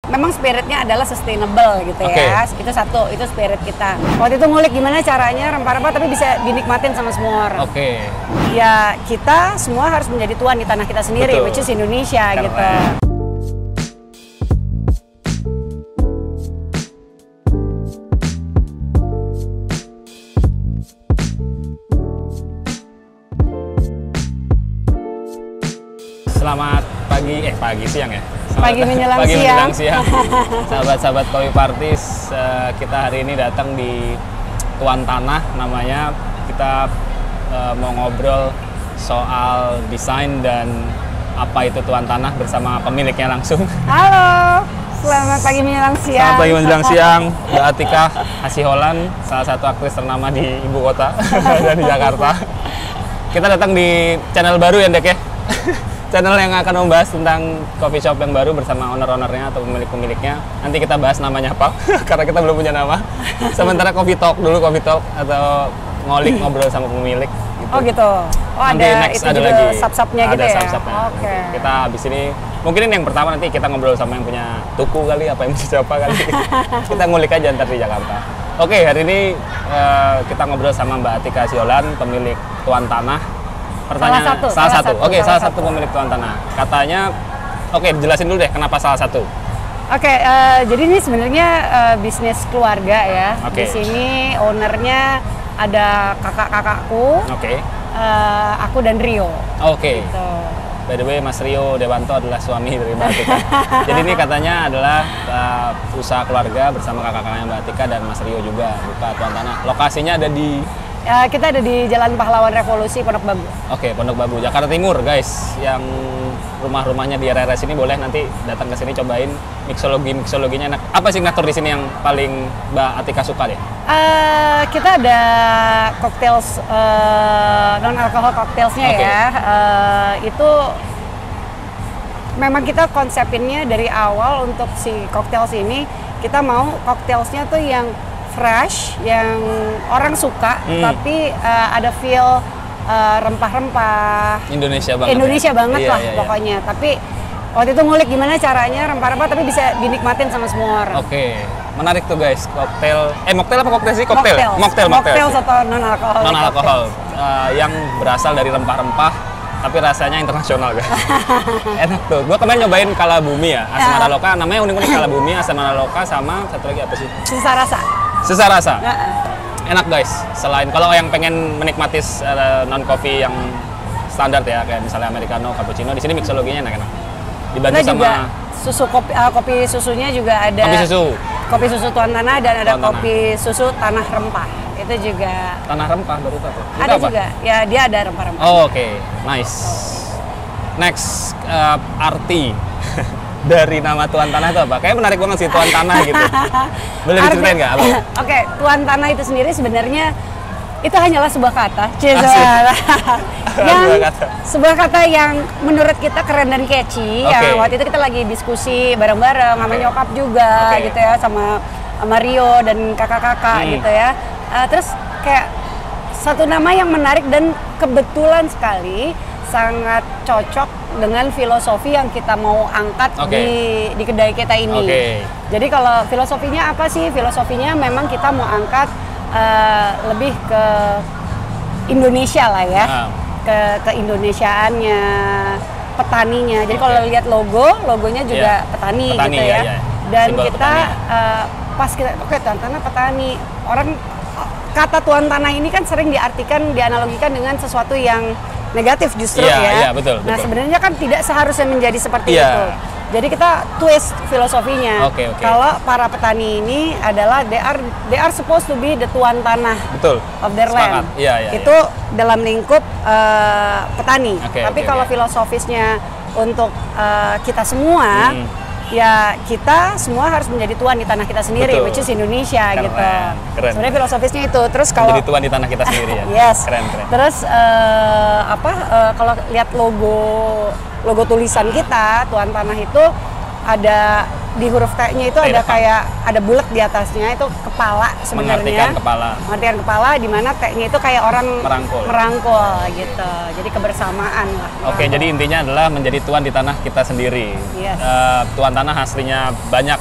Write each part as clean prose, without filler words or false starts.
memang spiritnya adalah sustainable gitu ya. Itu satu, itu spirit kita. Waktu itu ngulik gimana caranya rempah-rempah tapi bisa dinikmatin sama semua orang. Ya kita semua harus menjadi tuan di tanah kita sendiri, which is Indonesia. Keren. Gitu. Selamat pagi siang ya. Pagi menjelang siang. Sahabat-sahabat Kopi Parties, kita hari ini datang di Tuan Tanah namanya. Kita mau ngobrol soal desain dan apa itu Tuan Tanah bersama pemiliknya langsung. Halo, selamat pagi menjelang siang. Selamat pagi menjelang siang, Mbak Atika Hasiholan, salah satu aktris ternama di ibu kota dan di Jakarta. Kita datang di channel baru ya, Dek ya. Channel yang akan membahas tentang coffee shop yang baru bersama owner-ownernya atau pemilik-pemiliknya. Nanti kita bahas namanya apa, karena kita belum punya nama. Sementara Coffee Talk dulu, Coffee Talk atau ngolik ngobrol sama pemilik. Gitu. Oh gitu. Oh nanti ada next itu ada juga lagi. sub-subnya gitu ya? Sub-subnya. Oke. Kita habis ini, mungkin ini yang pertama nanti kita ngobrol sama yang punya tuku kali, apa yang punya siapa kali. Kita ngulik aja ntar di Jakarta. Oke, hari ini kita ngobrol sama Mbak Atika Hasiholan, pemilik Tuan Tanah. Pertanyaan salah satu pemilik Tuan Tanah. Katanya, jelasin dulu deh kenapa salah satu. Jadi ini sebenarnya bisnis keluarga ya. Di sini ownernya ada kakak-kakakku, aku dan Rio. Gitu. By the way, Mas Rio Dewanto adalah suami dari Mbak Atika. Jadi ini katanya adalah usaha keluarga bersama kakak-kakaknya Mbak Atika dan Mas Rio juga buka Tuan Tanah. Lokasinya ada di kita ada di Jalan Pahlawan Revolusi, Pondok Bagu. Pondok Bagu, Jakarta Timur, guys. Yang rumah-rumahnya di area sini boleh nanti datang ke sini cobain mixologinya enak. Apa signature di sini yang paling Mbak Atika suka deh? Kita ada cocktails non alkohol cocktailsnya ya. Itu memang kita konsepinnya dari awal untuk si cocktails ini, kita mau cocktailsnya tuh yang fresh, yang orang suka, tapi ada feel rempah-rempah Indonesia banget lah pokoknya. Tapi waktu itu ngulik gimana caranya rempah-rempah tapi bisa dinikmatin sama semua orang. Menarik tuh guys, mocktail apa cocktail sih? Mocktail atau non alkohol yang berasal dari rempah-rempah tapi rasanya internasional guys. Enak tuh. Gua kemarin nyobain Kalabumi ya, Asmara Loka, namanya unik-unik Kalabumi, Asmara Loka, sama satu lagi apa sih? Sisa rasa. Enak guys. Selain kalau yang pengen menikmati non coffee yang standar ya, kayak misalnya americano, cappuccino, di sini mixologinya enak-enak. Dibantu sama juga susu kopi susunya juga ada. Kopi susu Tuan Tanah dan ada kopi susu Tanah Rempah. Itu juga Tanah Rempah baru tahu. Ada juga. Ya, dia ada rempah-rempah. Nice. Next, arti dari nama Tuan Tanah itu apa? Kayaknya menarik banget sih Tuan Tanah gitu. Boleh diceritain nggak? Tuan Tanah itu sendiri sebenarnya itu hanyalah sebuah kata. Sebuah kata yang menurut kita keren dan catchy. Ya, waktu itu kita lagi diskusi bareng-bareng sama nyokap juga gitu ya, sama Rio dan kakak-kakak gitu ya. Terus kayak satu nama yang menarik dan kebetulan sekali sangat cocok dengan filosofi yang kita mau angkat di kedai kita ini. Jadi kalau filosofinya apa sih? Filosofinya memang kita mau angkat lebih ke Indonesia lah ya, ke Indonesiaannya, petaninya. Jadi kalau lihat logonya juga petani gitu ya. Dan simbol kita pas kita Tuan Tanah petani, orang kata Tuan Tanah ini kan sering dianalogikan dengan sesuatu yang negatif justru ya. Betul. Sebenarnya kan tidak seharusnya menjadi seperti itu. Jadi kita twist filosofinya. Kalau para petani ini adalah they are supposed to be the Tuan Tanah of their land. Itu dalam lingkup petani. Tapi kalau filosofisnya untuk kita semua, ya kita semua harus menjadi tuan di tanah kita sendiri, which is Indonesia. Keren. Gitu. Sebenarnya filosofisnya itu. Terus kalau menjadi tuan di tanah kita sendiri ya. Keren. Terus kalau lihat logo tulisan kita Tuan Tanah itu ada di huruf T-nya itu T ada depan. kayak ada bulat di atasnya, itu kepala sebenarnya. Mengartikan kepala. Mengartikan kepala, di mana T-nya itu kayak orang Merangkul. gitu. Jadi kebersamaan lah. Oke, jadi intinya adalah menjadi tuan di tanah kita sendiri. Yes. Tuan tanah aslinya banyak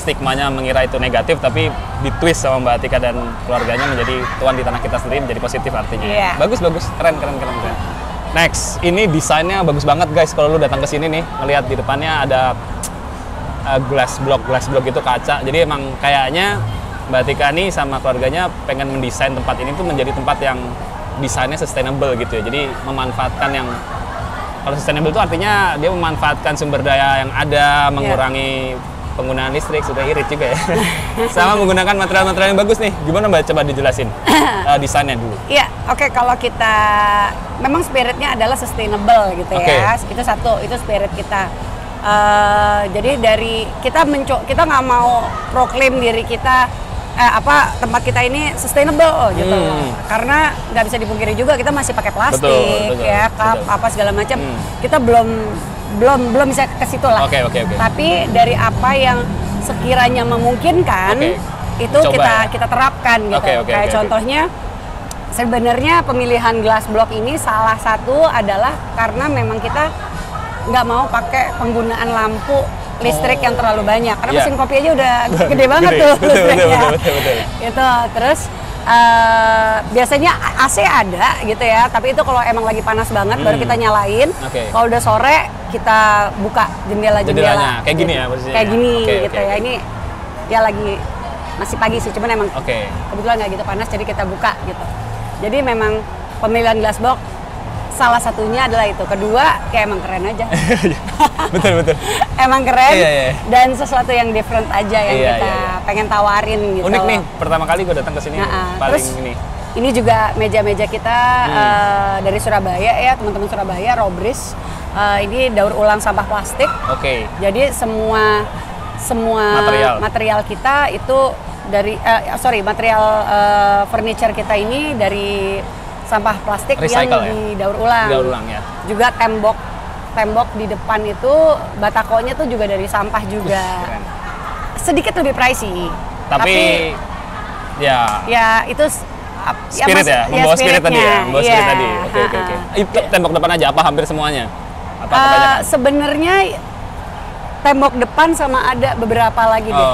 stigmanya mengira itu negatif, tapi ditwist sama Mbak Atika dan keluarganya menjadi tuan di tanah kita sendiri, menjadi positif artinya. Iya. Bagus, keren. Next, ini desainnya bagus banget guys. Kalau lu datang ke sini nih, ngelihat di depannya ada glass block itu kaca. Jadi emang kayaknya Mbak Atika nih sama keluarganya pengen mendesain tempat ini tuh menjadi tempat yang desainnya sustainable gitu ya. Jadi memanfaatkan yang, kalau sustainable itu artinya dia memanfaatkan sumber daya yang ada, mengurangi penggunaan listrik, sudah irit juga ya. Sama menggunakan material-material yang bagus nih. Gimana Mbak, coba dijelasin desainnya dulu. Iya, oke, kalau kita memang spiritnya adalah sustainable gitu ya. Itu satu, itu spirit kita. Jadi dari kita nggak mau proklaim diri kita tempat kita ini sustainable gitu. Karena nggak bisa dipungkiri juga kita masih pakai plastik, ya, cup, apa segala macam. Kita belum bisa ke situ lah. Oke. Tapi dari apa yang sekiranya memungkinkan itu kita terapkan gitu. Kayak contohnya sebenarnya pemilihan glass block ini salah satu adalah karena memang kita nggak mau pakai penggunaan lampu listrik yang terlalu banyak, karena mesin kopi aja udah gede banget tuh listriknya. Betul. Gitu. Terus biasanya AC ada gitu ya, tapi itu kalau emang lagi panas banget baru kita nyalain. Kalau udah sore kita buka jendela-jendela. Kayak gini ya posisinya. Kayak gini gitu ya. Ini ya lagi masih pagi sih, cuman emang kebetulan nggak gitu panas, jadi kita buka gitu. Jadi memang pemilihan glass box salah satunya adalah itu. Kedua, kayak emang keren aja. betul. Emang keren dan sesuatu yang different aja yang kita pengen tawarin gitu. Unik nih, pertama kali gue datang ke sini paling terus, ini. Ini juga meja-meja kita dari Surabaya ya, teman-teman Surabaya, Robris. Ini daur ulang sampah plastik. Jadi semua material kita itu dari material furniture kita ini dari sampah plastik recycle, yang didaur ulang. Ya. Juga tembok di depan itu batakonya tuh juga dari sampah juga. Sedikit lebih pricey. Tapi ya itu spirit membawa spirit tadi ya, spirit tadi. Oke. Itu tembok depan aja apa hampir semuanya? Apa kebanyakan? Sebenarnya tembok depan sama ada beberapa lagi deh.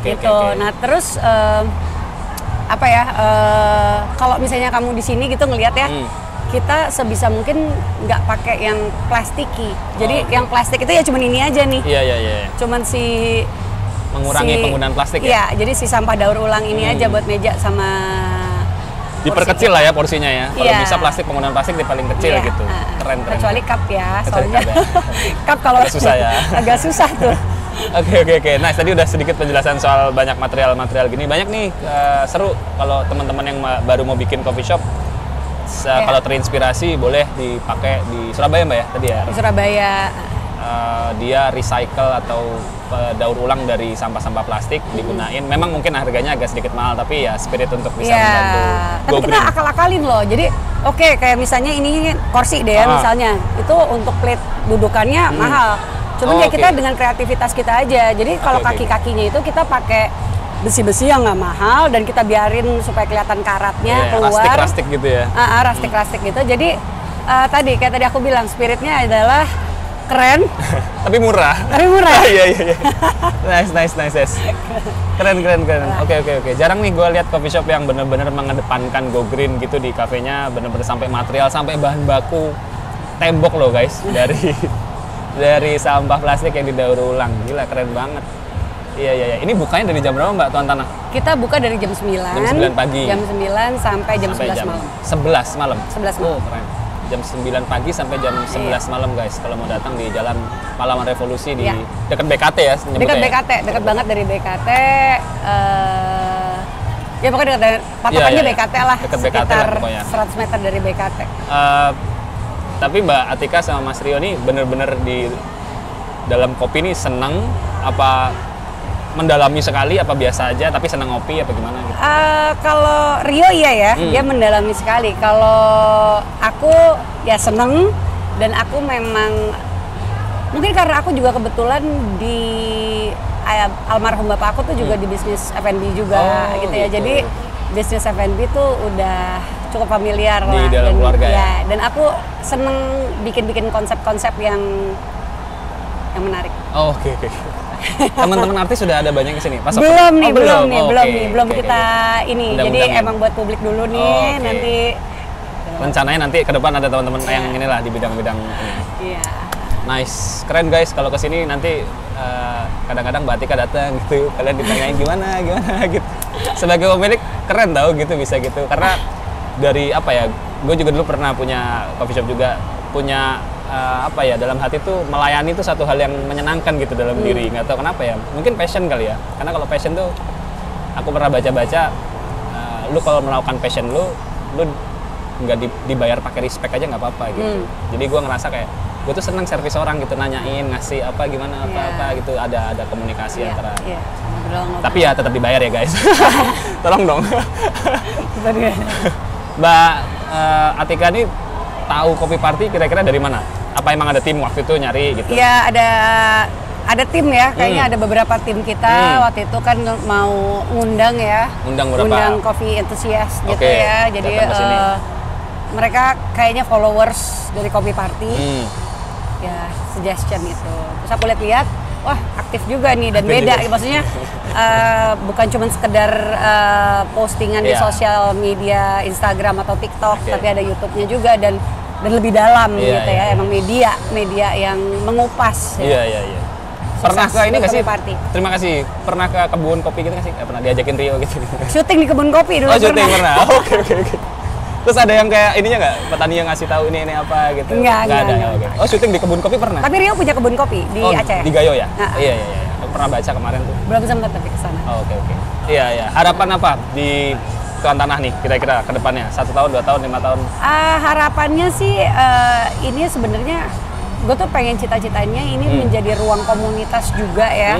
Gitu. Nah, terus kalau misalnya kamu di sini gitu ngelihat ya, kita sebisa mungkin nggak pakai yang plastiki. Jadi yang plastik itu ya cuman ini aja nih. Iya. Cuman mengurangi penggunaan plastik ya. Iya, jadi si sampah daur ulang ini aja buat meja sama diperkecil lah ya porsinya ya. Kalau bisa penggunaan plastik di paling kecil gitu. Keren. Kecuali cup ya, soalnya cup kalau susah ya. Agak susah tuh. Oke. Nah, tadi udah sedikit penjelasan soal banyak material gini. Banyak nih seru kalau teman-teman yang baru mau bikin coffee shop. Kalau terinspirasi boleh dipakai di Surabaya Mbak ya tadi ya. Di Surabaya. Dia recycle atau daur ulang dari sampah-sampah plastik digunain. Memang mungkin harganya agak sedikit mahal, tapi ya spirit untuk bisa membantu. Tapi kita akal-akalin loh. Jadi kayak misalnya ini kursi deh ya misalnya. Itu untuk plate dudukannya mahal. Cuman kita dengan kreativitas kita aja. Jadi kalau kaki-kakinya itu kita pakai besi-besi yang nggak mahal dan kita biarin supaya kelihatan karatnya keluar. Rustic gitu ya. Rustic gitu. Jadi kayak tadi aku bilang spiritnya adalah keren tapi murah. Iya. Nice. Keren. Oke. Jarang nih gue lihat coffee shop yang bener-bener mengedepankan go green gitu di kafenya, bener-bener sampai material, sampai bahan baku tembok loh guys, dari sampah plastik yang didaur ulang. Gila, keren banget. Iya. Ini bukanya dari jam berapa Mbak Tuan Tanah? Kita buka dari jam 9. Jam 9 pagi. Jam 9 sampai jam 11 malam. 11 malam? 11 malam. Oh, keren. Jam 9 pagi sampai jam 11 malam guys. Kalau mau datang di Jalan Pahlawan Revolusi di dekat BKT ya? Dekat BKT, dekat banget dari BKT. Ya pokoknya dekat, patokannya BKT lah. Dekat BKT lah pokoknya. 100 meter dari BKT. Tapi Mbak Atika sama Mas Rio nih bener-bener di dalam kopi nih seneng apa mendalami sekali, apa biasa aja tapi seneng ngopi apa gimana gitu? Kalau Rio iya ya, dia mendalami sekali. Kalau aku ya seneng, dan aku memang Mungkin karena aku juga kebetulan di almarhum bapak aku tuh juga di bisnis F&B juga gitu ya. Jadi bisnis F&B tuh udah cukup familiar di lah dalam keluarga ya. Dan aku seneng bikin konsep-konsep yang menarik. Oke. Teman-teman artis sudah ada banyak kesini? Belum kita ini. Jadi emang buat publik dulu nih, nanti rencananya nanti ke depan ada teman-teman yang inilah di bidang-bidang ini. Iya. Nice, keren guys. Kalau kesini nanti kadang-kadang Mbak Atika datang gitu, kalian ditanyain gimana gitu. Sebagai pemilik keren tau gitu, bisa gitu. Karena dari apa ya, gue juga dulu pernah punya coffee shop juga, punya apa ya, dalam hati tuh melayani tuh satu hal yang menyenangkan gitu dalam diri. Nggak tahu kenapa ya, mungkin passion kali ya. Karena kalau passion tuh, aku pernah baca-baca, lu kalau melakukan passion lu nggak dibayar pakai respect aja nggak apa-apa gitu. Jadi gue ngerasa kayak gue tuh seneng servis orang gitu, nanyain, ngasih apa gimana apa gitu, ada komunikasi antara. Tapi ya tetap dibayar ya guys. Tolong dong. Mbak Atika nih tahu Kopi Party kira-kira dari mana? Apa emang ada tim waktu itu nyari gitu? Iya, ada tim ya, kayaknya ada beberapa tim kita waktu itu kan mau ngundang ya. Ngundang coffee enthusiast gitu ya. Jadi mereka kayaknya followers dari Kopi Party. Ya, suggestion itu. Terus aku lihat, wah aktif juga nih dan beda. Maksudnya bukan cuma sekedar postingan di sosial media, Instagram atau TikTok, tapi ada YouTube-nya juga dan lebih dalam gitu ya. Emang media yang mengupas. Iya. Pernah ke ini nggak sih? Party. Terima kasih. Pernah ke kebun kopi gitu nggak sih? Pernah diajakin Rio gitu? Syuting di kebun kopi dulu. Oh, syuting pernah. Oke. Terus ada yang kayak ininya nggak? Petani yang ngasih tahu ini apa gitu? Nggak ada. Oh, syuting di kebun kopi pernah? Tapi Rio punya kebun kopi di Aceh. Di Gayo ya? Iya. Aku pernah baca kemarin tuh. Belum sempat tapi kesana. Oke. Iya. Harapan apa di Tuan Tanah nih kira-kira ke depannya? 1 tahun, 2 tahun, 5 tahun? Harapannya sih ini sebenarnya gue tuh pengen cita-citanya ini menjadi ruang komunitas juga ya.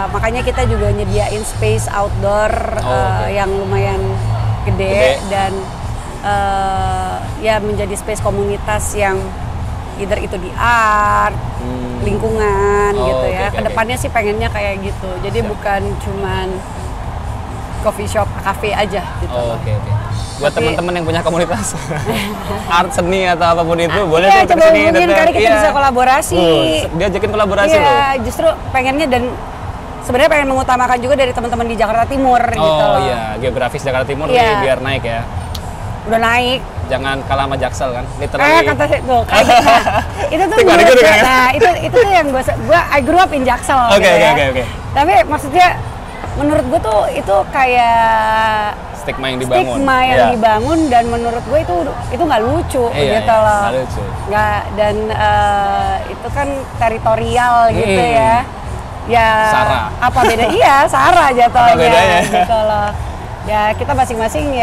Makanya kita juga nyediain space outdoor yang lumayan gede. Dan ya menjadi space komunitas yang either itu di art, lingkungan gitu ya. Kedepannya sih pengennya kayak gitu. Jadi bukan cuman coffee shop, cafe aja gitu. Oke. Buat teman-teman yang punya komunitas art, seni atau apapun itu boleh tuh coba hubungin kali kita bisa kolaborasi. Diajakin kolaborasi loh. Iya, justru pengennya dan sebenarnya pengen mengutamakan juga dari teman-teman di Jakarta Timur gitu loh. Oh iya, geografis Jakarta Timur nih biar naik ya. Udah naik. Jangan kalah sama Jaksel kan, literally. Kata tuh, kayak gitu. Itu tuh itu tuh yang gua I grew up in Jaksel. Oke. Tapi maksudnya menurut gua tuh itu kayak stigma yang dibangun. Dibangun dan menurut gue itu nggak lucu gitu loh. Nggak lucu. Dan itu kan teritorial gitu ya. Ya. Sarah. Apa beda? Iya, Sarah jatuhnya. Apa bedanya? Gitu loh. Ya kita masing-masing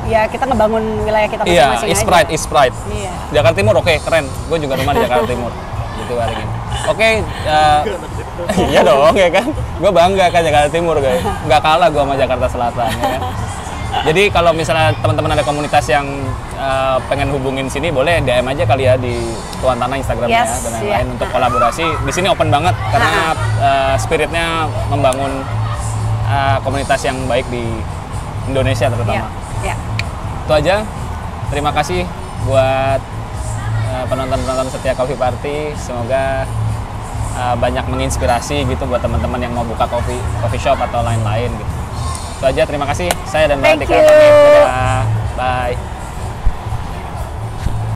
ya kita ngebangun wilayah kita masing-masing aja. East Pride. Iya. Jakarta Timur oke, keren. Gue juga rumah di Jakarta Timur. Gitu hari ini. Oke, iya dong ya kan. Gue bangga kan Jakarta Timur guys. Nggak kalah gue sama Jakarta Selatan ya kan. Jadi kalau misalnya teman-teman ada komunitas yang pengen hubungin sini, boleh DM aja kali ya di Tuan Tanah Instagramnya dan lain-lain untuk kolaborasi. Di sini open banget karena spiritnya membangun komunitas yang baik di Indonesia terutama. Itu aja. Terima kasih buat penonton-penonton setia Coffee Party. Semoga banyak menginspirasi gitu buat teman-teman yang mau buka coffee shop atau lain-lain gitu. Itu aja, terima kasih. Saya dan Mbak Atika. Bye.